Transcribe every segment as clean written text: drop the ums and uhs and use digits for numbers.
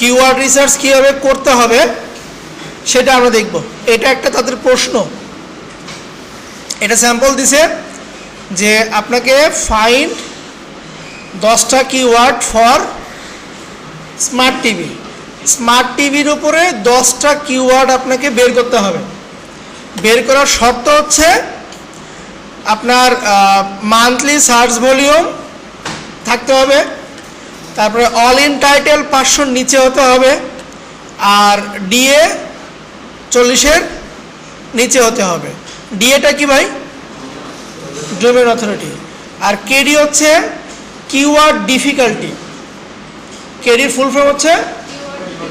Keyword research কীভাবে করতে হবে সেটা আমরা দেখব। এটা একটা তাদের প্রশ্ন, এটা স্যাম্পল দিছে যে আপনাকে ফাইন্ড 10টা keyword for smart TV. Smart টিভির উপরে 10টা কিওয়ার্ড আপনাকে বের করতে হবে। বের করার শর্ত হচ্ছে আপনার মান্থলি সার্চ ভলিউম থাকতে হবে, তারপরে অল ইন টাইটেল 500-র নিচে হতে হবে, আর ডিএ 40-এর নিচে হতে হবে। ডিএটা কি ভাই? Domain authority. আর কেডি হচ্ছে কিওয়ার্ড ডিফিকাল্টি। কেডির ফুল ফর্ম হচ্ছে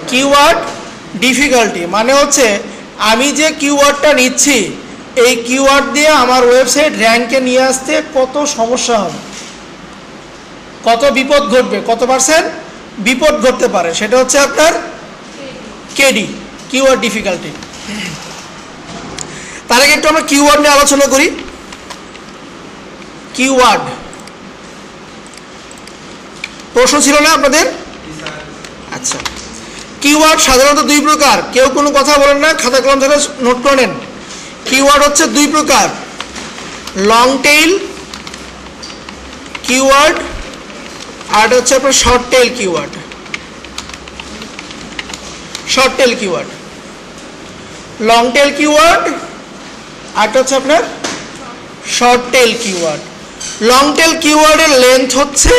কিওয়ার্ড ডিফিকাল্টি, মানে হচ্ছে আমি যে কিওয়ার্ডটা নিচ্ছি এই কিওয়ার্ড দিয়ে আমার ওয়েবসাইট র্যাঙ্কে নিয়ে আসতে কত সমস্যা হবে, কত বিপদ ঘটবে, কত পার্সেন্ট বিপদ ঘটতে পারে, সেটা হচ্ছে আপনার কেডি, কিওয়ার্ড ডিফিকাল্টি। তার আগে একটু আমরা কিওয়ার্ড নিয়ে আলোচনা করি। কিওয়ার্ড প্রশ্ন ছিল না আপনাদের? আচ্ছা, কিওয়ার্ড সাধারণত 2 প্রকার। কেউ কোনো কথা বলেন না, খাতা কলম ধরে নোট করে নেন। কিওয়ার্ড হচ্ছে 2 প্রকার, লং টেইল কিওয়ার্ড আর হচ্ছে আপনার short tail keyword. Short tail keyword, long tail keyword আর হচ্ছে আপনার short tail keyword. Long tail কিওয়ার্ডের লেন্থ হচ্ছে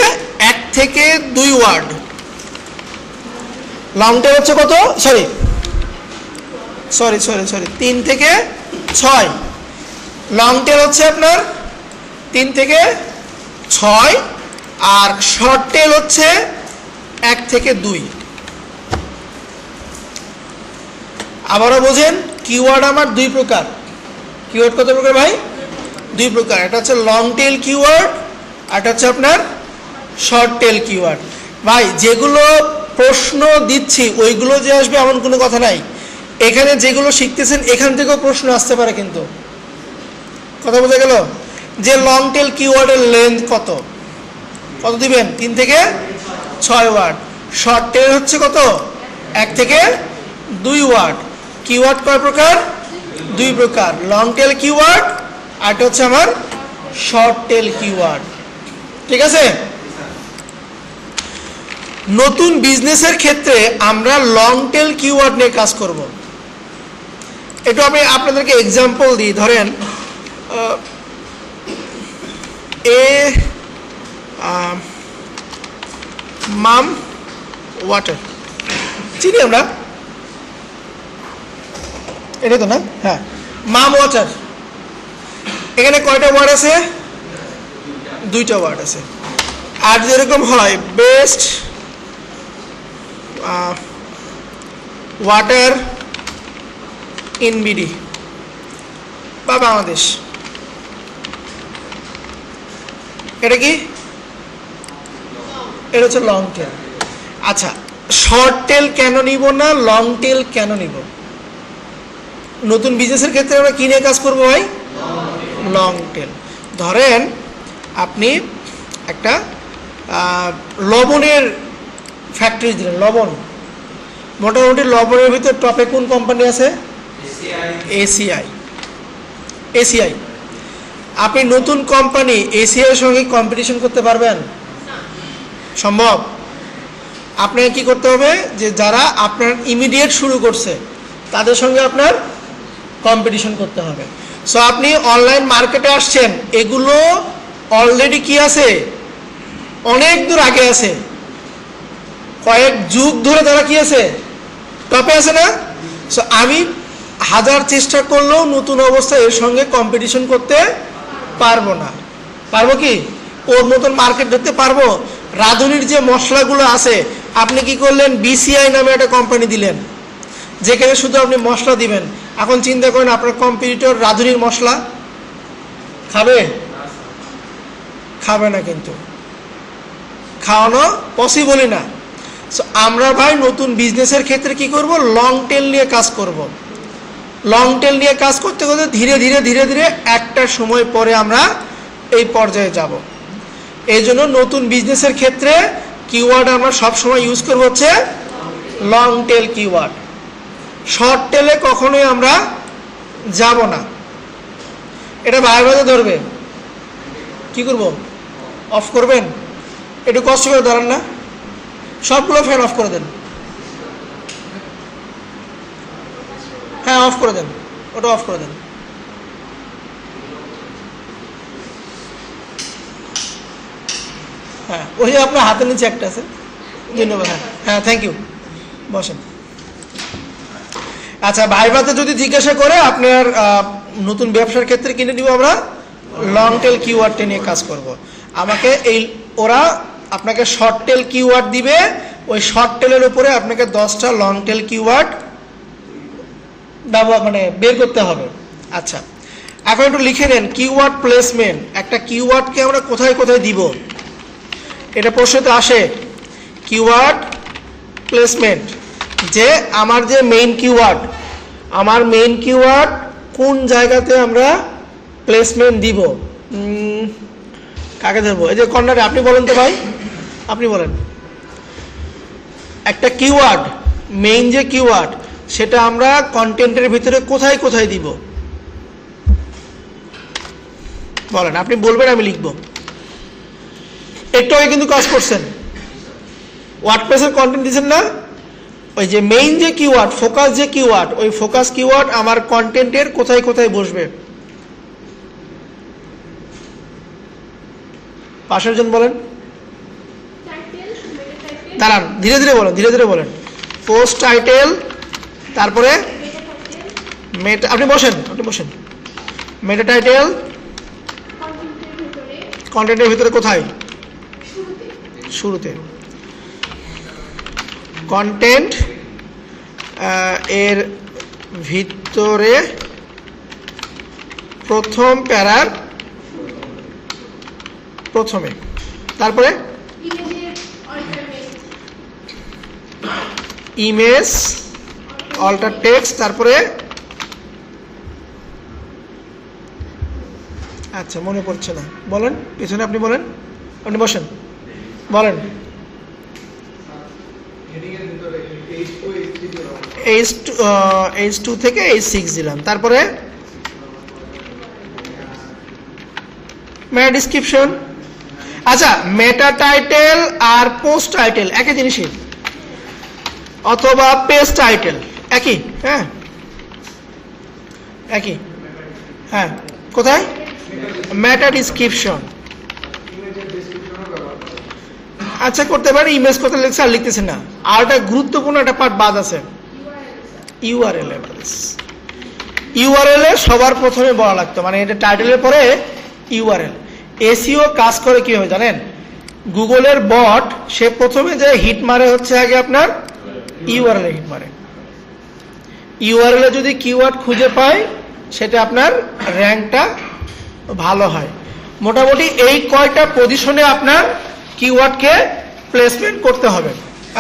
1 থেকে 2 ওয়ার্ড। লং টেইল হচ্ছে কত? সরি 3 থেকে 6। লং টেইল হচ্ছে আপনার 3 থেকে 6, আর শর্ট টেইল হচ্ছে 1 থেকে 2। আবারও বোঝেন, কিওয়ার্ড আমার 2 প্রকার। কিওয়ার্ড কত প্রকার ভাই? 2 প্রকার। এটা হচ্ছে লং টেইল কিওয়ার্ড আর এটা হচ্ছে আপনার শর্ট টেইল কিওয়ার্ড। ভাই যেগুলো প্রশ্ন দিচ্ছি ওইগুলো যে আসবে এমন কোনো কথা নাই। এখানে যেগুলো শিখতেছেন এখান থেকেও প্রশ্ন আসতে পারে, কিন্তু কথা বোঝা গেল? যে লং টেইল কিওয়ার্ডের লেন্থ কত দিবেন? 3 থেকে 6 ওয়ার্ড। শর্ট টেইল হচ্ছে কত? 1 থেকে 2 ওয়ার্ড। কিওয়ার্ড কয় প্রকার? 2 প্রকার, লং টেইল কিওয়ার্ড আর এটা হচ্ছে আমার শর্ট টেইল কিওয়ার্ড। ঠিক আছে? নতুন বিজনেসের ক্ষেত্রে আমরা লং টেইল কিওয়ার্ড নিয়ে কাজ করব। একটু আমি আপনাদেরকে এক্সাম্পল দিই। ধরেন মাম ওয়াটার, চিনি আমরা, এটা তো না? হ্যাঁ, মাম ওয়াটার। এখানে কয়টা ওয়ার্ড আছে? 2টা ওয়ার্ড আছে। আর যেরকম হয় বেস্ট ওয়াটার ইন বিডি বা বাংলাদেশ, এটা কি? এটা হচ্ছে লং টেল। আচ্ছা, শর্ট টেল কেন নিব না, লং টেল কেন নিব? নতুন বিজনেসের ক্ষেত্রে আমরা কি নিয়ে কাজ করবো ভাই? Long tail. ধরেন আপনি একটা লবণের ফ্যাক্টরি দিলেন, লবণ। মোটামুটি লবণের ভিতরে টপে কোন কোম্পানি আছে? এসিআই। আপনি নতুন কোম্পানি এসিআইয়ের সঙ্গে কম্পিটিশন করতে পারবেন? সম্ভব? আপনাকে কি করতে হবে, যে যারা আপনার ইমিডিয়েট শুরু করছে তাদের সঙ্গে আপনার কম্পিটিশন করতে হবে। সো আপনি অনলাইন মার্কেটে আসছেন, এগুলো অলরেডি কি আছে? অনেক দূর আগে আছে, কয়েক যুগ ধরে তারা কি আছে? টপে আছে না? সো আমি 1000 চেষ্টা করলেও নতুন অবস্থায় এর সঙ্গে কম্পিটিশন করতে পারবো না। পারবো কি? ওর মতন মার্কেট ধরতে পারবো? রাঁধুনির যে মশলাগুলো আছে, আপনি কি করলেন? বিসিআই নামে একটা কোম্পানি দিলেন, যেখানে শুধু আপনি মশলা দিবেন। এখন চিন্তা করেন আপনার কম্পিটিটর রাঁধুনির মশলা খাবে? খাবে না, কিন্তু খাওয়ানো পসিবলই না। সো আমরা ভাই নতুন বিজনেসের ক্ষেত্রে কি করব? লং টেল নিয়ে কাজ করব। লং টেল নিয়ে কাজ করতে করতে ধীরে ধীরে একটা সময় পরে আমরা এই পর্যায়ে যাব। এই জন্য নতুন বিজনেসের ক্ষেত্রে কিওয়ার্ড আমরা সবসময় ইউজ করবো হচ্ছে লং টেল কিওয়ার্ড। শর্ট টেলে কখনোই আমরা যাব না। এটা ভাইভাতে ধরবে, কি করব? অফ করবেন? একটু কষ্ট করে ধরেন না, সবগুলো ফ্যান অফ করে দেন। হ্যাঁ অফ করে দেন, ওটা অফ করে দেন। হ্যাঁ ওই যে আপনার হাতের নিচে একটা আছে, ধন্যবাদ। হ্যাঁ থ্যাংক ইউ, বসেন। আচ্ছা ভাইভাতে যদি জিজ্ঞাসা করে আপনার নতুন ব্যবসার ক্ষেত্রে কিনে নিব আমরা লং টেল কিওয়ার্ডটা নিয়ে কাজ করব। আমাকে ওরা আপনাকে শর্ট টেল কিওয়ার্ড দিবে, ওই শর্ট টেলের উপরে আপনাকে 10টা লং টেল কিওয়ার্ড বের করতে হবে। আচ্ছা এখন একটু লিখে নেন কিওয়ার্ড প্লেসমেন্ট। একটা কিওয়ার্ডকে আমরা কোথায় কোথায় দিব, এটা প্রশ্নতে আসে। কিওয়ার্ড প্লেসমেন্ট, যে আমার যে মেইন কিওয়ার্ড, আমার মেইন কিওয়ার্ড কোন জায়গাতে আমরা প্লেসমেন্ট দিব। কাকে ধরবো? এই যে কর্নারে, আপনি বলেন তো ভাই, আপনি বলেন। একটা কিওয়ার্ড, মেইন যে কিওয়ার্ড, সেটা আমরা কন্টেন্টের ভিতরে কোথায় কোথায় দিব বলেন। আপনি বলবেন, আমি লিখব। একটু আগে কিন্তু কাজ করছেন, ওয়ার্ডপ্রেসের কন্টেন্ট দিচ্ছেন না, ওই যে মেইন যে কিওয়ার্ড, ফোকাস যে কিওয়ার্ড, ওই ফোকাস কিওয়ার্ড আমার কন্টেন্টের কোথায় কোথায় বসবে। পাশের জন বলেন, দাঁড়ান, ধীরে ধীরে বলেন, ধীরে ধীরে বলেন। পোস্ট টাইটেল, তারপরে মেটা, আপনি বসেন, আপনি বসেন। মেটা টাইটেল কন্টেন্টের ভিতরে কোথায়? শুরুতে। কন্টেন্ট এর ভিতরে প্রথম প্যারার প্রথমে, তারপরে ইমেজ অল্টার টেক্সট, তারপরে আচ্ছা মনে পড়ছে না, বলেন পিছনে, আপনি বলেন, আপনি বসেন, বলেন। H2 থেকে H6 দিলাম, তারপরে মেটা ডিসক্রিপশন। আচ্ছা মেটা টাইটেল আর পোস্ট টাইটেল একই জিনিসই, অথবা পেজ টাইটেল একই, হ্যাঁ একই, হ্যাঁ কোথায়? মেটা ডিসক্রিপশন। আচ্ছা করতে পারি, ইমেজ কোথায় লিখছে আর লিখতেছে না। আর একটা গুরুত্বপূর্ণ একটা পার্ট বাদ আছে, ইউআরএল। ইউআরএল এ সবার প্রথমে বলা লাগতো, মানে এটা টাইটেলের পরে ইউআরএল। এসইও কাজ করে কিভাবে জানেন? গুগলের বট সে প্রথমে যে হিট মারে হচ্ছে আগে আপনার ইউআরএল হিট মারে। ইউআরএল এ যদি কিওয়ার্ড খুঁজে পায় সেটা আপনার র্যাঙ্কটা ভালো হয়। মোটামুটি এই কয়টা পজিশনে আপনার কিওয়ার্ডকে প্লেসমেন্ট করতে হবে।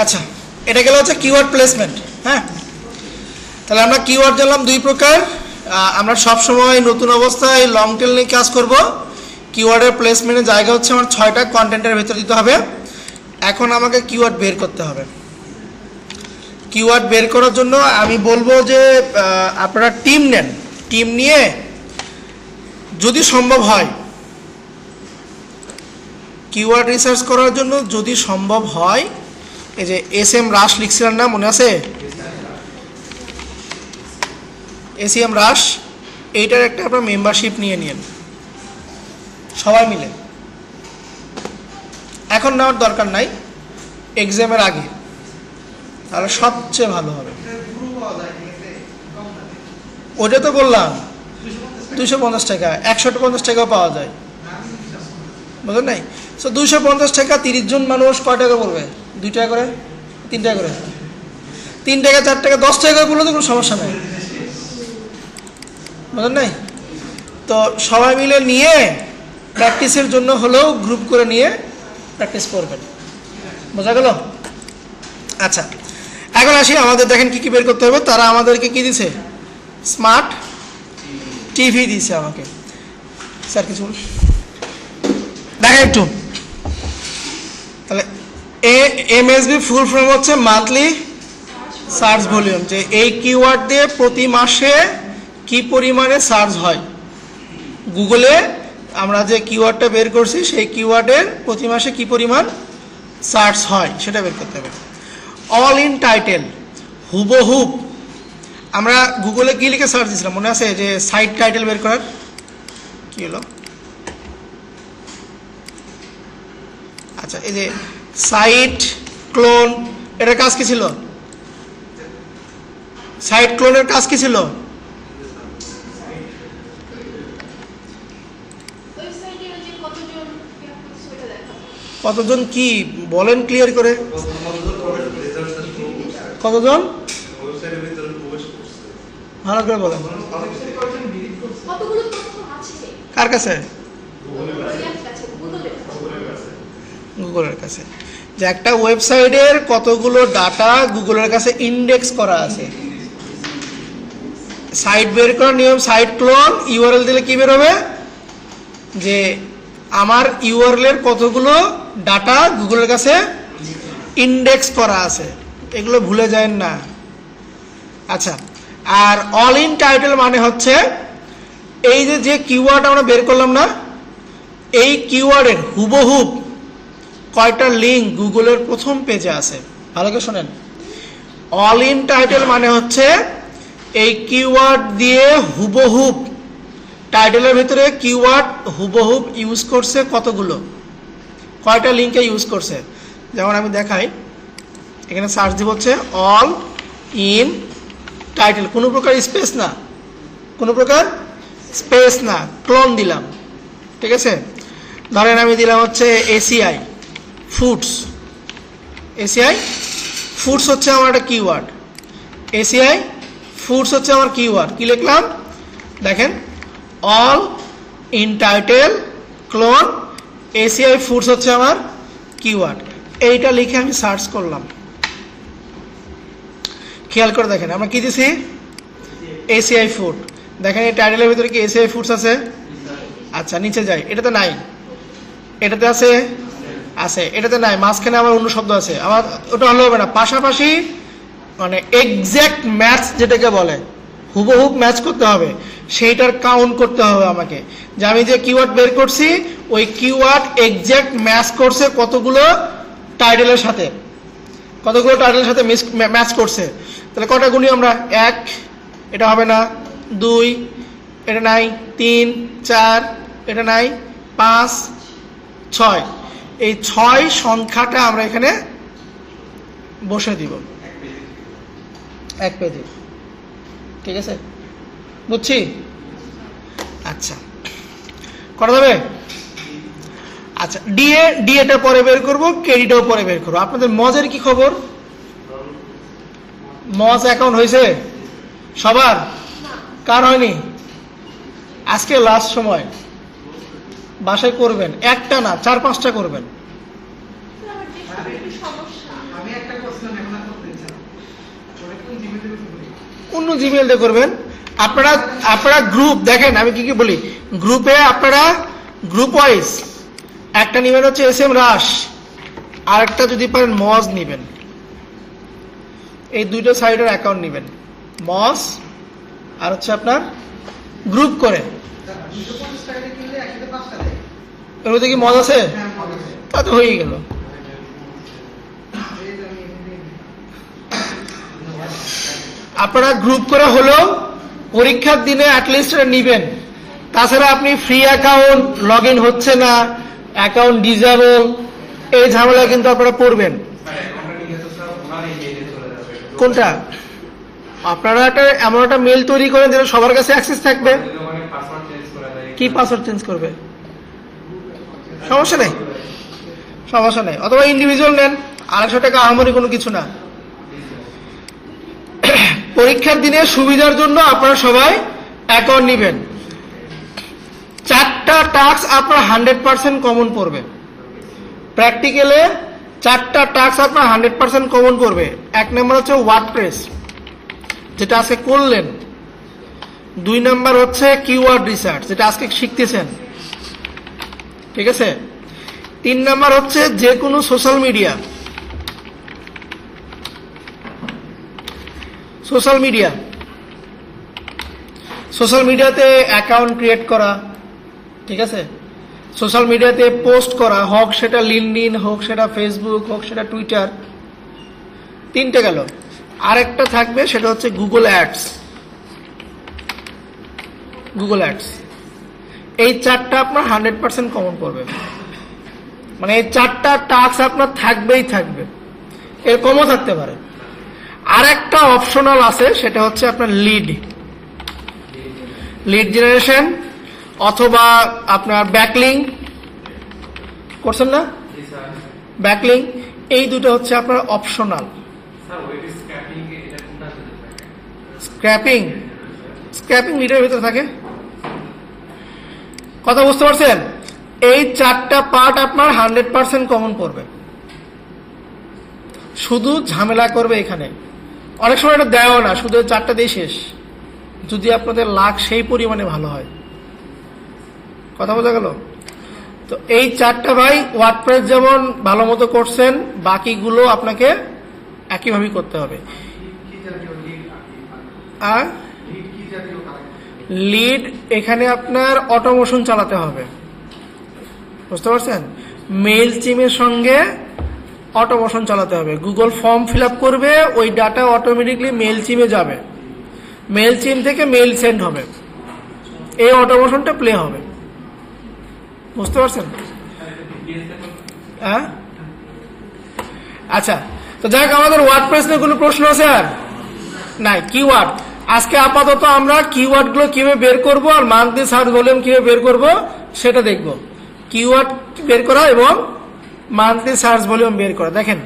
আচ্ছা এটা গেল হচ্ছে কিওয়ার্ড প্লেসমেন্ট। হ্যাঁ তাহলে আমরা কিওয়ার্ড জানলাম দুই প্রকার। আমরা সবসময় নতুন অবস্থায় লং টেল নিয়ে কাজ করব। কিওয়ার্ডের প্লেসমেন্টের জায়গা হচ্ছে আমার 6টা কন্টেন্টের ভিতরে দিতে হবে। এখন আমাকে কিওয়ার্ড বের করতে হবে। কিওয়ার্ড বের করার জন্য আমি বলবো যে আপনারা টিম নেন, টিম নিয়ে যদি সম্ভব হয় কিওয়ার্ড রিসার্চ করার জন্য, যদি সম্ভব হয়, এই যে SM রাশ লিখছিলেন না, মনে আছে? SEM রাশ, এইটার একটা আপনার মেম্বারশিপ নিয়ে নিন সবাই মিলে। এখন নেওয়ার দরকার নাই, এক্সামের আগে, তাহলে সবচেয়ে ভালো হবে। ওটা তো বললাম 250 টাকা, 150 টাকাও পাওয়া যায়, বুঝলেন নাই? সো 250 টাকা, 30 জন মানুষ কয় টাকা পড়বে? 2 টাকা করে, 3 টাকা করে, 3 টাকা 4 টাকা 10 টাকা করে পড়লে তো কোনো সমস্যা নেই, বুঝলেন নাই? তো সবাই মিলে নিয়ে প্র্যাকটিসের জন্য হলেও গ্রুপ করে নিয়ে প্র্যাকটিস করবেন, বোঝা গেল? আচ্ছা এখন আসি, আমাদের দেখেন কি কি বের করতে হবে। তারা আমাদেরকে কি দিছে? স্মার্ট টিভি দিছে আমাকে। স্যার কিছু দেখেন একটু, তাহলে MSB ফুল ফর্ম হচ্ছে মান্থলি সার্চ ভলিউম, যে এই কিওয়ার্ড দিয়ে প্রতি মাসে কি পরিমাণে সার্চ হয়। গুগলে আমরা যে কিওয়ার্ডটা বের করছি সেই কিওয়ার্ডের প্রতি মাসে কি পরিমাণ সার্চ হয় সেটা বের করতে হবে। অল ইন টাইটেল, হুবহুব আমরা গুগলে কি লিখে সার্চ দিয়েছিলাম মনে আছে, যে সাইট টাইটেল বের করার কি হলো, আচ্ছা এই যে সাইট ক্লোন, এটার কাজ কি ছিল? সাইট ক্লোনের কাজ কি ছিল? কতজন কি বলেন ক্লিয়ার করে, কতজন ভালো করে বলেন, কার কাছে? গুগলের কাছে। যে একটা ওয়েবসাইটের কতগুলো ডাটা গুগলের কাছে ইন্ডেক্স করা আছে। সাইট বের করার নিয়ম, সাইট ক্লোন, ইউআরএল দিলে কি বের হবে, যে আমার ইউআরএল এর কতগুলো ডাটা গুগলের কাছে ইন্ডেক্স করা আছে, এগুলো ভুলে যায় না। আচ্ছা, আর অল ইন টাইটেল মানে হচ্ছে এই যে কিওয়ার্ড আমরা বের করলাম না, এই কিওয়ার্ডের হুবহুব কয়টা লিঙ্ক গুগলের প্রথম পেজে আছে। ভালো করে শোনেন, অল ইন টাইটেল মানে হচ্ছে এই কিওয়ার্ড দিয়ে হুবহুব, টাইটেলের ভিতরে কিওয়ার্ড হুবহুব ইউজ করছে কতগুলো, কয়টা লিঙ্কে ইউজ করছে। যেমন আমি দেখাই, এখানে সার্চ দিব হচ্ছে অল ইন টাইটেল, কোনো প্রকার স্পেস না, কোনো প্রকার স্পেস না, ক্লোন দিলাম, ঠিক আছে। ধরেন আমি দিলাম হচ্ছে এসিআই ফুডস, এসিআই ফুডস হচ্ছে আমার একটা কিওয়ার্ড, এসিআই ফুডস হচ্ছে আমার কিওয়ার্ড। কি লিখলাম দেখেন, all in title clone ACI foods হচ্ছে আমার কিওয়ার্ড। এইটা লিখে আমি সার্চ করলাম, খেয়াল করে দেখেন আমরা কি দিছি, এসিআই ফুড। দেখেন এই টাইটেলের ভিতরে কি এসিআই ফুডস আছে? আচ্ছা নিচে যাই, এটাতে নাই, এটাতে আছে, আছে, এটাতে নাই, মাঝখানে আমার অন্য শব্দ আছে, আমার ওটা হলে হবে না। পাশাপাশি মানে এক্স্যাক্ট ম্যাচ যেটাকে বলে, হুবহুব ম্যাচ করতে হবে, সেইটার কাউন্ট করতে হবে আমাকে, যে আমি যে কিওয়ার্ড বের করছি ওই কিওয়ার্ড এক্স্যাক্ট ম্যাচ করছে কতগুলো টাইটেলের সাথে, কতগুলো টাইটেলের সাথে ম্যাচ করছে। তাহলে কটা গুণি আমরা, 1 এটা হবে না, 2 এটা নাই, 3 4 এটা নাই, 5 6, এই 6 সংখ্যাটা আমরা এখানে বসে দিব এক পেজে, ঠিক আছে, বুঝছি? আচ্ছা করা যাবে? আচ্ছা ডিএটা পরে বের করবো, ক্রেডিটও পরে বের করবো। আপনাদের মজের কি খবর? মজ অ্যাকাউন্ট হয়েছে সবার? কার হয়নি? আজকে লাস্ট সময়, বাসায় করবেন, একটা না 4-5টা করবেন। অন্য জিমেল দিয়ে করবেন। আপনারা গ্রুপ দেখেন, আমি কি বলি, গ্রুপে আপনারা গ্রুপ ওয়াইজ একটা নিবেন হচ্ছে এসএম রাশ, আর একটা যদি পারেন মজ নিবেন, এই দুইটা সাইডের অ্যাকাউন্ট নিবেন, মজ আর হচ্ছে আপনার গ্রুপ করে। এর মধ্যে কি মজ আছে? তা তো হয়ে গেল। আপনারা গ্রুপ করে হলেও পরীক্ষার দিনে অ্যাটলিস্ট নিবেন। তাছাড়া আপনি ফ্রি অ্যাকাউন্ট, লগ ইন হচ্ছে না, অ্যাকাউন্ট ডিজেবল, এই ঝামেলা কিন্তু আপনারা পড়বেন। কোনটা? আপনারা এমন একটা মেল তৈরি করেন যেটা সবার কাছে অ্যাক্সেস থাকবে। কি পাসওয়ার্ড চেঞ্জ করবে? সমস্যা নেই, সমস্যা নেই, অথবা ইন্ডিভিজুয়াল নেন, 250 টাকা আহামরি কোনো কিছু না। পরীক্ষার দিনে সুবিধার জন্য আপনারা সবাই অ্যাকাউন্ট নেবেন। 4টা টাস্ক আপনার 100% কমন পড়বে। প্র্যাকটিক্যালে 4টা টাস্ক আপনার 100% কমন পড়বে। 1 নম্বর হচ্ছে ওয়ার্ডপ্রেস, যেটা আজকে করলেন। 2 নম্বর হচ্ছে কিওয়ার্ড রিসার্চ, যেটা আজকে শিখতেছেন, ঠিক আছে। 3 নম্বর হচ্ছে যে কোনো social media. Social media, social মিডিয়াতে অ্যাকাউন্ট ক্রিয়েট করা, ঠিক আছে, সোশ্যাল মিডিয়াতে পোস্ট করা, হোক সেটা লিঙ্কডইন, হোক সেটা ফেসবুক, হোক সেটা টুইটার, 3টে গেল। আরেকটা থাকবে সেটা হচ্ছে গুগল অ্যাডস। গুগল অ্যাডস, এই 4টা আপনার 100% কমন করবে, মানে এই 4টা টাস্ক আপনার থাকবেই থাকবে, এর কমও থাকতে পারে। আর একটা অপশনাল আছে, সেটা হচ্ছে আপনার লিড জেনারেশন অথবা আপনার ব্যাকলিং করছেন না, ব্যাকলিং, এই দুটো হচ্ছে আপনার অপশনাল। স্ক্র্যাপিং, স্ক্র্যাপিং লিডের ভিতরে থাকে, কথা বুঝতে পারছেন? এই 4টা পার্ট আপনার 100% কমন করবে, শুধু ঝামেলা করবে এখানে। অনেক সময় এটা দেয়ও না, শুধু 4টা দিয়ে শেষ, যদি আপনাদের লাক সেই পরিমাণে ভালো হয়। কথা বোঝা গেল? তো এই 4টা ভাই ওয়ার্ডপ্রেস যেমন ভালো মতো করছেন, বাকিগুলো আপনাকে একইভাবেই করতে হবে। আর লিড, এখানে আপনার অটোমেশন চালাতে হবে, বুঝতে পারছেন? মেইল চিমের সঙ্গে অটোমেশন চালাতে হবে। গুগল ফর্ম ফিল আপ করবে, ওই ডাটা অটোমেটিকলি মেইল চিমে যাবে, মেইল চিম থেকে মেইল সেন্ড হবে, এই অটোমেশনটা প্লে হবে, বুঝতে পারছেন? হ্যাঁ, আচ্ছা। তো যাক, আমাদের ওয়ার্ডপ্রেস নিয়ে কোনো প্রশ্ন আছে আর নাই? কিওয়ার্ড, আজকে আপাতত আমরা কিওয়ার্ডগুলো কিভাবে বের করব আর মান্থলি সার্চ ভলিউম কিভাবে বের করব সেটা দেখব। কিওয়ার্ড বের করা এবং মান্থলি সার্চ ভলিউম বের করা। দেখেন,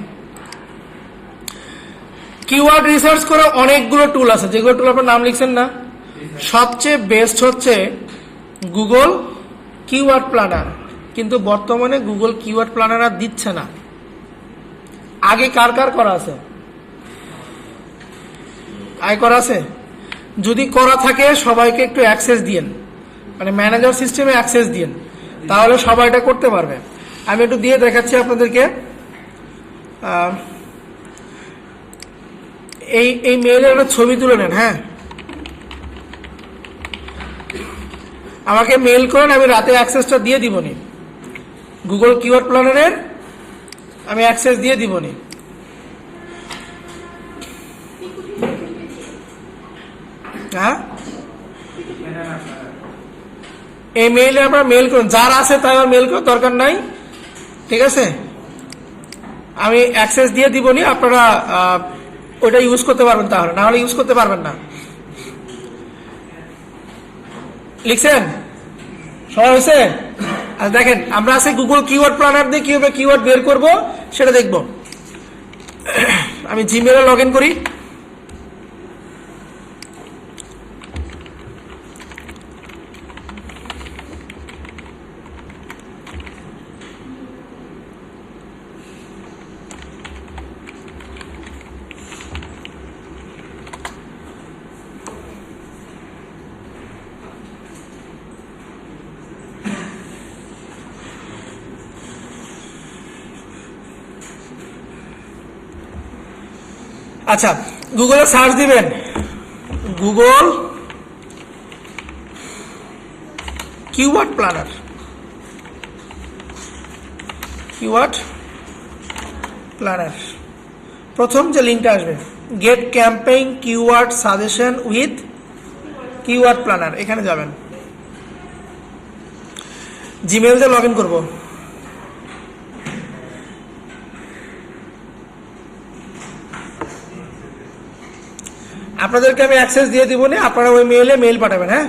কিওয়ার্ড রিসার্চ করা অনেকগুলো টুল আছে, যেগুলো টুল আপনার নাম লিখছেন না। সবচেয়ে বেস্ট হচ্ছে গুগল কিওয়ার্ড প্ল্যানার, কিন্তু বর্তমানে গুগল কিওয়ার্ড প্ল্যানার আর দিচ্ছে না। আগে কার কার করা আছে? আয় করা আছে? যদি করা থাকে সবাইকে একটু অ্যাক্সেস দিয়েন, মানে ম্যানেজার সিস্টেমে অ্যাক্সেস দিয়েন, তাহলে সবাই এটা করতে পারবে। আমি একটু দিয়ে দেখাচ্ছি আপনাদেরকে। এই মেইলের একটা ছবি তুলে নেন। হ্যাঁ, আমাকে মেইল করেন, আমি রাতে অ্যাক্সেসটা দিয়ে দিবনি, গুগল কিওয়ার্ড প্ল্যানারের আমি অ্যাক্সেস দিয়ে দিবনি। হ্যাঁ, এই মেইলে আপনারা মেইল করুন, যার আছে তাই আমার মেইল করার দরকার নাই, ঠিক আছে? আমি অ্যাক্সেস দিয়ে দিবনি, আপনারা ওইটা ইউজ করতে পারবেন, তাহলে না হলে ইউজ করতে পারবেন না। লিখছেন? সবাই হয়েছে? আর দেখেন, আমরা আছে গুগল কিওয়ার্ড প্ল্যানার দিয়ে কিভাবে কিওয়ার্ড বের করব সেটা দেখব। আমি জিমেইলে লগ ইন করি। আচ্ছা, গুগলে সার্চ দিবেন Google keyword planner, keyword planner, প্রথম যে লিঙ্কটা আসবে, get campaign keyword suggestion with keyword planner, এখানে যাবেন। জিমেইল দিয়ে লগ ইন করবো। আপনাদেরকে আমি অ্যাক্সেস দিয়ে দিব না, আপনারা ওই মেইলে মেইল পাঠাবেন। হ্যাঁ,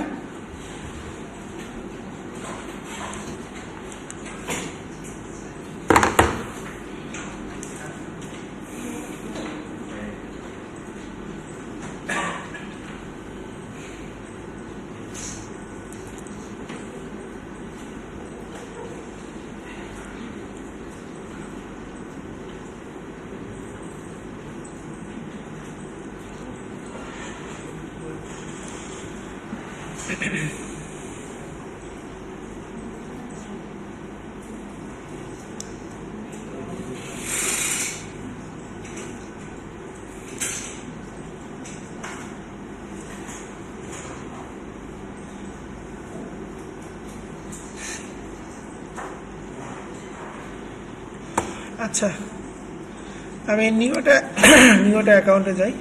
আচ্ছা, আমি নিউটা অ্যাকাউন্টে যাই।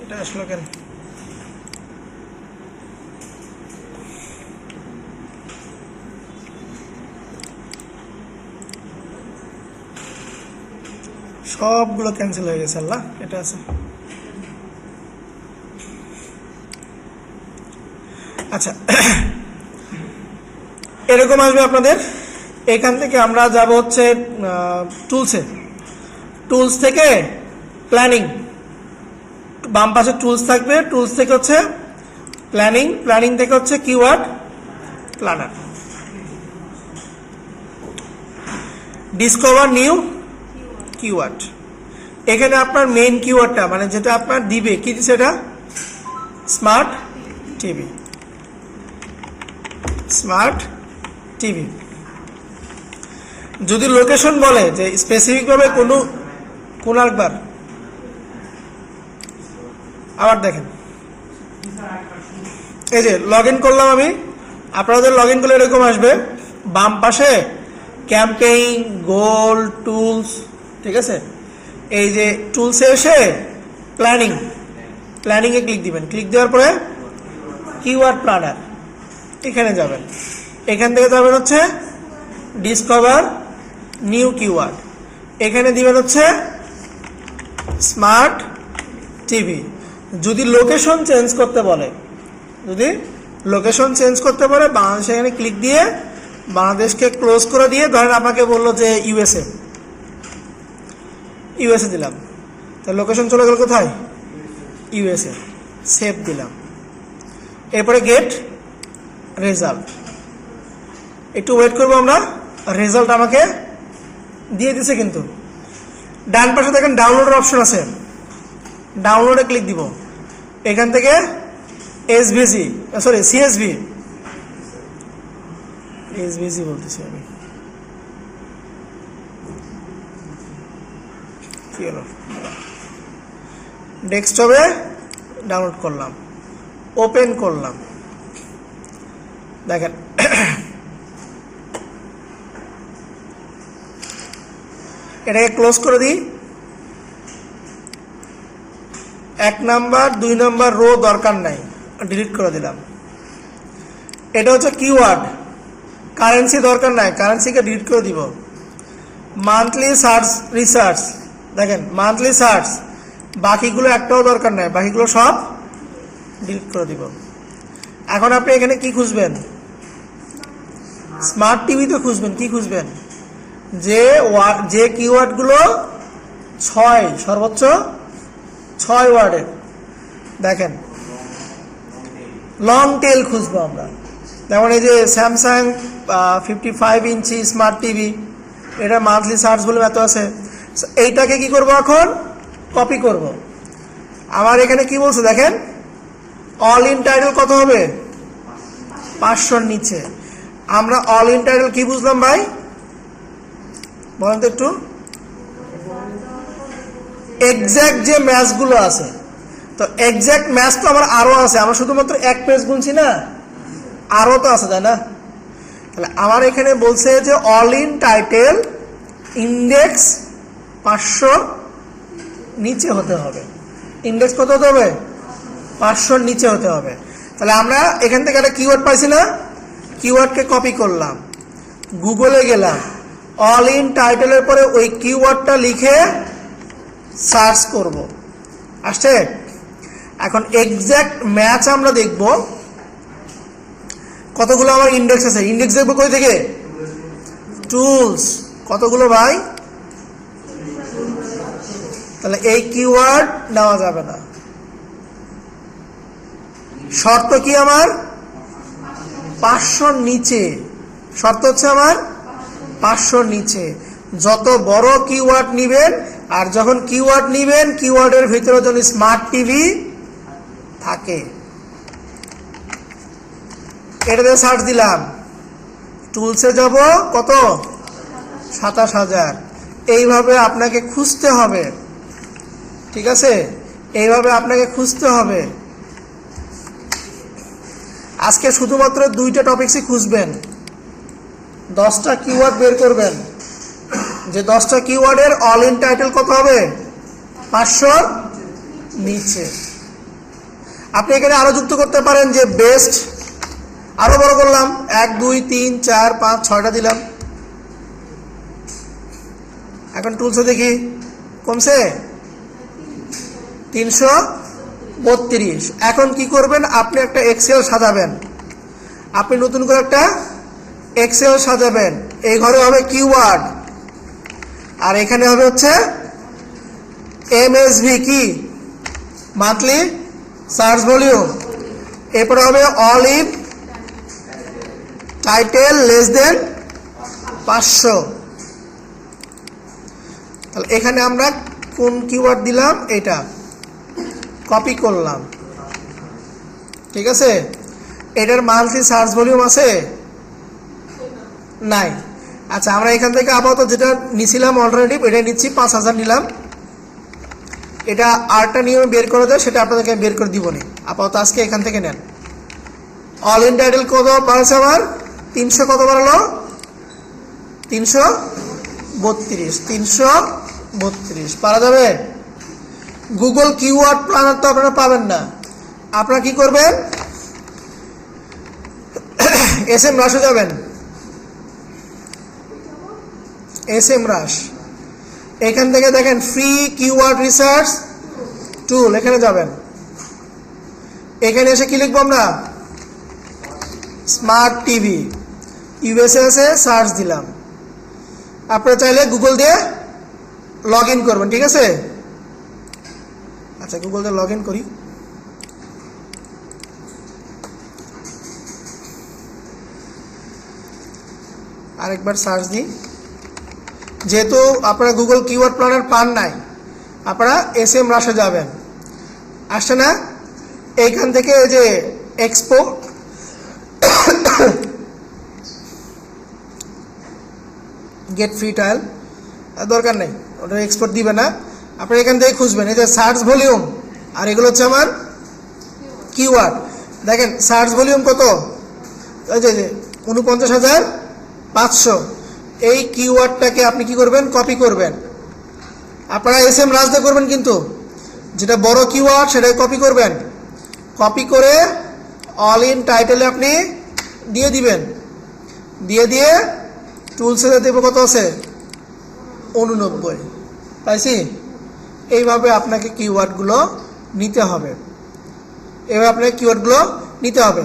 এটা আসলো কেন? সবগুলো ক্যান্সেল হয়ে গেছে। আল্লাহ, এটা আছে। আচ্ছা, এরকম আসবে আপনাদের। এখান থেকে আমরা যাব হচ্ছে টুলসে। টুলস থেকে প্ল্যানিং, বাম পাশে টুলস থাকবে। টুলস থেকে হচ্ছে প্ল্যানিং, প্ল্যানিং থেকে হচ্ছে keyword planner. Discover new keyword. এখানে আপনার মেইন কিওয়ার্ডটা মানে যেটা আপনার দিবে, কি দিচ্ছে এটা? Smart TV. Smart TV. যদি লোকেশন বলে যে স্পেসিফিকভাবে কোন একবার, আবার দেখেন, এই যে লগ ইন করলাম আমি, আপনাদের লগ ইন করলে এরকম আসবে। বাম পাশে ক্যাম্পেইন, গোল, টুলস, ঠিক আছে? এই যে টুলসে এসে প্ল্যানিং, প্ল্যানিংয়ে ক্লিক দিবেন। ক্লিক দেওয়ার পরে কিওয়ার্ড প্ল্যানার, এখানে যাবেন। এখান থেকে যাবেন হচ্ছে ডিসকভার নিউ কিওয়ার্ড। এখানে দিবেন হচ্ছে স্মার্ট টিভি। যদি লোকেশন চেঞ্জ করতে বলে, বাংলাদেশে এখানে ক্লিক দিয়ে বাংলাদেশকে ক্লোজ করে দিয়ে, ধরেন আপনাকে বললো যে ইউএসএ দিলাম, তাহলে লোকেশন চলে গেল কোথায়? ইউএসএ। সেভ দিলাম। এরপরে গেট রেজাল্ট। একটু ওয়েট করবো আমরা, রেজাল্ট আমাকে দিয়ে দিছে। কিন্তু ডান পাশে দেখেন ডাউনলোডের অপশন আছে, ডাউনলোডে ক্লিক দিব। এখান থেকে সিএসভি বলতেছি আমি, কি হলো? ডেস্কটপে ডাউনলোড করলাম, ওপেন করলাম। দেখেন এটাকে ক্লোজ করে দিই। 1 নাম্বার 2 নাম্বার রো দরকার নাই, ডিলিট করে দিলাম। এটা হচ্ছে কিওয়ার্ড। কারেন্সি দরকার নাই, কারেন্সিকে ডিলিট করে দিব। মান্থলি সার্চ রিসার্চ, দেখেন মান্থলি সার্চ, বাকিগুলো একটাও দরকার নাই, বাকিগুলো সব ডিলিট করে দিব। এখন আপনি এখানে কি খুঁজবেন? স্মার্ট টিভিতে খুঁজবেন। কি খুঁজবেন? যে কিওয়ার্ডগুলো 6, সর্বোচ্চ 6 ওয়ার্ডের। দেখেন লং টেল খুঁজবো আমরা। যেমন এই যে স্যামসাং 55 ইঞ্চি স্মার্ট টিভি, এটা মান্থলি সার্চ বলে এত আছে। এইটাকে কি করব? এখন কপি করব। আমার এখানে কি বলছে দেখেন, অল ইন টাইটেল কত হবে? 500 নিচে। আমরা অল ইন টাইটেল কি বুঝলাম ভাই? বলেন তো একটু। এক্সাক্ট যে ম্যাচগুলো আছে, তো এক্সাক্ট ম্যাচ তো আমার আরো আছে, আমরা শুধুমাত্র এক পেজ গুনছি না, আরো তো আছে, তাই না? তাহলে আমার এখানে বলছে যে অল ইন টাইটেল ইন্ডেক্স 500 নিচে হতে হবে। ইন্ডেক্স কত হতে হবে? 500 নিচে হতে হবে। তাহলে আমরা এখান থেকে একটা কিওয়ার্ড পাইছি না, কিওয়ার্ডকে কপি করলাম, গুগলে গেলাম, অল ইন টাইটেলের পরে ওই কিওয়ার্ডটা লিখে সার্চ করব, আসছে। এখন এক্সাক্ট ম্যাচ আমরা দেখব কতগুলো আমার ইন্ডেক্স আছে। ইন্ডেক্স দেখবো কই থেকে? টুলস। কতগুলো ভাই? তাহলে এই কিওয়ার্ড নেওয়া যাবে না। শর্ত কি আমার? 500 নিচে। শর্ত হচ্ছে আমার 500 নিচে। যত বড় কিওয়ার্ড নিবেন, আর যখন কিওয়ার্ড নিবেন কিওয়ার্ডের ভিতরে যদি স্মার্ট টিভি থাকে। এটাতে সার্চ দিলাম, টুলসে যাব কত 27,000। এইভাবে আপনাকে খুঁজতে হবে, ঠিক আছে, এইভাবে আপনাকে খুঁজতে হবে। আজকে শুধুমাত্র 2টা টপিকসই খুঁজবেন, 10টা কিওয়ার্ড বের করবেন, যে 10টা কিওয়ার্ডের অল ইন টাইটেল কত হবে 500 নিচে। আপনি এখানে আরো যুক্ত করতে পারেন যে বেস্ট, আরো বড় করলাম 1 2 3 4 5 6টা দিলাম। এখন টুলসে দেখি কমছে 332। এখন কি করবেন, আপনি একটা এক্সেল সাজাবেন, আপনি নতুন করে একটা এক্সেল সাজাবেন। এই ঘরে হবে কিওয়ার্ড, আর এখানে হবে হচ্ছে এমএসভি, কি মান্থলি সার্চ ভলিউম। এরপরে হবে all in title less than 500। তাহলে এখানে আমরা কোন কিওয়ার্ড দিলাম, এটা কপি করলাম, ঠিক আছে। এটার মান্থলি সার্চ ভলিউম আছে নাই? আচ্ছা, আমরা এখান থেকে আপাতত যেটা নিছিলাম অল্টারনেটিভ, এটা নিচ্ছি 5,000 নিলাম। এটা আরটা নিয়মে বের করে দেয়, সেটা আপনাদেরকে বের করে দিব না, আপাতত আজকে এখান থেকে নেন। অল ইন টাইটেল কত বাড়ছে আমার 300, কত বাড়লো 332। 332 পারা যাবে। গুগল কিওয়ার্ড প্ল্যানার তো আপনারা পাবেন না, আপনারা কি করবেন, এসএম রাশে যাবেন, এসএম রাশ। এখান থেকে দেখেন ফ্রি কিওয়ার্ড রিসার্চ টুল, এখানে যাবেন। এখানে এসে কি লিখবো আমরা, স্মার্ট টিভি, ইউএসএ আছে, সার্চ দিলাম। আপনারা চাইলে গুগল দিয়ে লগ ইন করবেন, ঠিক আছে। আচ্ছা, গুগল দিয়ে লগ ইন করি। আরেকবার সার্চ দিই। যেহেতু আপনারা গুগল কিওয়ার্ড প্ল্যানার পান নাই, আপনারা এসএম রাশে যাবেন, আসছে না। এইখান থেকে এই যে এক্সপোর্ট, গেট ফ্রি ট্রায়াল দরকার নেই, ওটা এক্সপোর্ট দিবে না। আপনারা এখান থেকে খুঁজবেন, এই যে সার্চ ভলিউম, আর এগুলো হচ্ছে আমার কিওয়ার্ড। দেখেন সার্চ ভলিউম কত, এই যে 49,500। এই কিওয়ার্ডটাকে আপনি কি করবেন, কপি করবেন। আপনারা এসএম রাশ দিয়ে করবেন, কিন্তু যেটা বড় কিওয়ার্ড সেটাই কপি করবেন। কপি করে অল ইন টাইটেলে আপনি দিয়ে দিবেন, দিয়ে টুলসে দেবো কত আছে 89, পাইছি। এইভাবে আপনাকে কিওয়ার্ডগুলো নিতে হবে, এইভাবে আপনাকে কিওয়ার্ডগুলো নিতে হবে।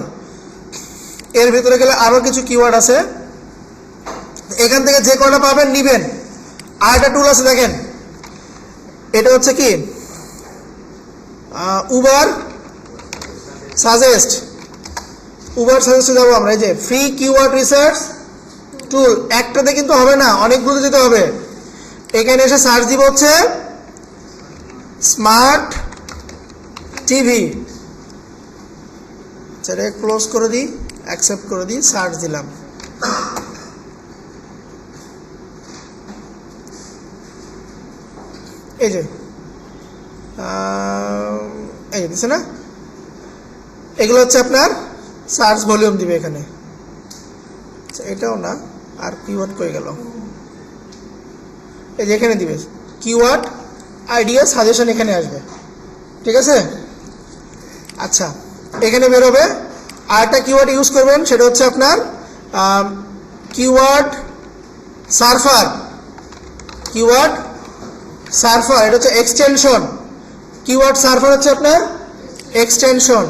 এর ভিতরে গেলে আরও কিছু কিওয়ার্ড আছে, এখান থেকে যে কটা পাবেন নিবেন। আর একটা টুল আছে দেখেন, এটা হচ্ছে কি উবার সাজেস্ট। উবার সাজেস্টে যাবো আমরা, এই যে ফ্রি কিওয়ার্ড রিসার্চ টুল। একটাতে কিন্তু হবে না, অনেকগুলোতে যেতে হবে। এখানে এসে সার্চ দিব হচ্ছে স্মার্ট টিভি, সেটা ক্লোজ করে দিই, অ্যাকসেপ্ট করে দিই, সার্চ দিলাম। এই যে দিচ্ছে না, এগুলো হচ্ছে আপনার সার্চ ভলিউম দিবে এখানে। এটাও না, আর কিওয়ার্ড কই গেল, এই যে এখানে দিবে কিওয়ার্ড আইডিয়া সাজেশন, এখানে আসবে, ঠিক আছে। আচ্ছা, এখানে বেরোবে। আর একটা কিওয়ার্ড ইউজ করবেন, সেটা হচ্ছে আপনার কিওয়ার্ড সার্ফার। কিওয়ার্ড সার্ফার, এটা হচ্ছে এক্সটেনশন। কিওয়ার্ড সার্ফার হচ্ছে আপনার এক্সটেনশন,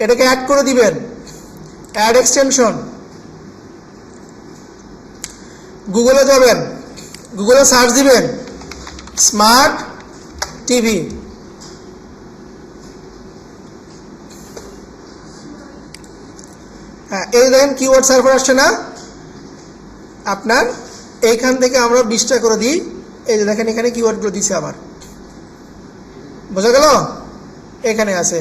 এটাকে অ্যাড করে দিবেন, অ্যাড এক্সটেনশন। গুগলে যাবেন, গুগলে সার্চ দিবেন স্মার্ট টিভি। হ্যাঁ, এই দেখেন কিওয়ার্ড সার্ফার আসছে না আপনার। এইখান থেকে আমরা 20টা করে দিই, এই যে দেখেন এখানে কিওয়ার্ডগুলো দিচ্ছে আবার, বোঝা গেল। এখানে আছে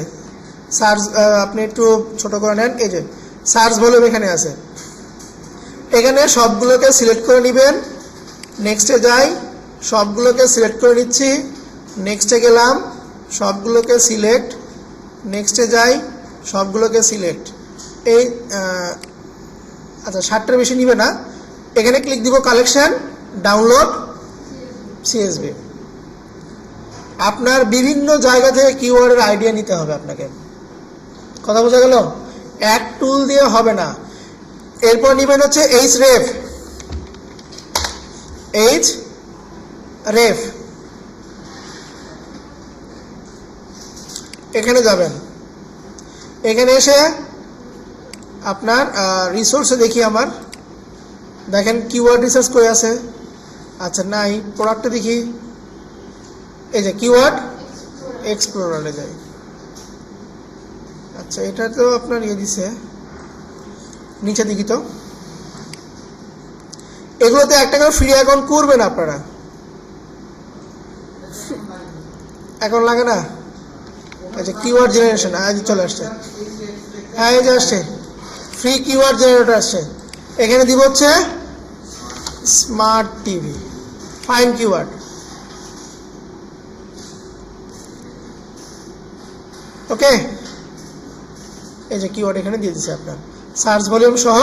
সার্চ, আপনি একটু ছোট করে নেন, এই যে সার্চ ভলিউম এখানে আছে, এখানে সবগুলোকে সিলেক্ট করে নেবেন। নেক্সটে যাই, সবগুলোকে সিলেক্ট করে নিচ্ছি। নেক্সটে গেলাম, সবগুলোকে সিলেক্ট। নেক্সটে যাই, সবগুলোকে সিলেক্ট। এই আচ্ছা 60টার বেশি নিবে না। এখানে ক্লিক দিব কালেকশন, ডাউনলোড সিএসভি। আপনার বিভিন্ন জায়গা থেকে কিওয়ার্ডের আইডিয়া নিতে হবে আপনাকে। কথা বোঝা গেল? এক টুল দিয়ে হবে না। এরপর নেবেন হচ্ছে এইচরেফ। এখানে যাবেন, এখানে এসে আপনার রিসোর্সে দেখি আমার, দেখেন কিওয়ার্ড রিসার্চ করে আছে। আচ্ছা নাই, প্রোডাক্টে দেখি, এই যে কিওয়ার্ড এক্সপ্লোরারে যাই। আচ্ছা এটা তো আপনার ইয়ে দিছে, নিচে দেখি তো। এগুলোতে একটা করে ফ্রি অ্যাকাউন্ট করবেন আপনারা, অ্যাকাউন্ট লাগে না। আচ্ছা কিওয়ার্ড জেনারেশন আজ চলে আসছে, হ্যাঁ এই যে আসছে, ফ্রি কিওয়ার্ড জেনারেটর আসছে। এখানে দিব হচ্ছে স্মার্ট টিভি, ফাইন কিওয়ার্ড। ওকে, এই যে কিওয়ার্ড এখানে দিয়ে দিছে আপনার, সার্চ ভলিউম সহ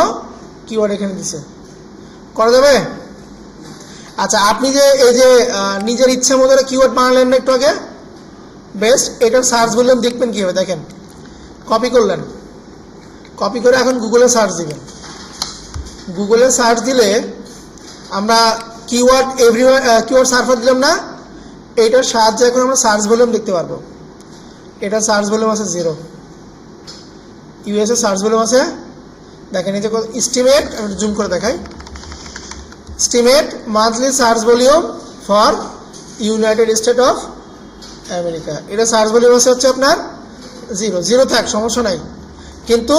কিওয়ার্ড এখানে দিছে, করা যাবে। আচ্ছা আপনি যে এই যে নিজের ইচ্ছা মতো কিওয়ার্ড বানালেন না একটু আগে, বেস্ট, এটার সার্চ ভলিউম দেখবেন কীভাবে, দেখেন কপি করলেন, কপি করে এখন গুগলে সার্চ দিবেন। গুগলে সার্চ দিলে আমরা কিওয়ার্ড এভরিওয়ার, কিওয়ার্ড সার্ফার দিলাম না, এইটার সাহায্যে এখন আমরা সার্চ ভলিউম দেখতে পারবো। এটা সার্চ ভলিউম আছে 0, ইউএসএ সার্চ ভলিউম আছে, দেখেন এই যে এস্টিমেট, আমি জুম করে দেখাই, estimate monthly search volume for United state of America. এটা সার্চ ভলিউম আছে হচ্ছে আপনার 0 থাক, সমস্যা নাই, কিন্তু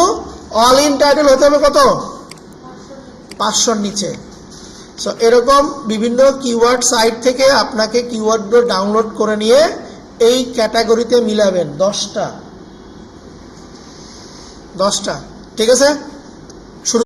অল ইন টাইটেল হতে হবে কত, 500-র নিচে। সো এরকম বিভিন্ন কিওয়ার্ড সাইট থেকে আপনাকে কিওয়ার্ডগুলো ডাউনলোড করে নিয়ে এই ক্যাটাগরিতে মিলাবেন, 10টা, ঠিক আছে।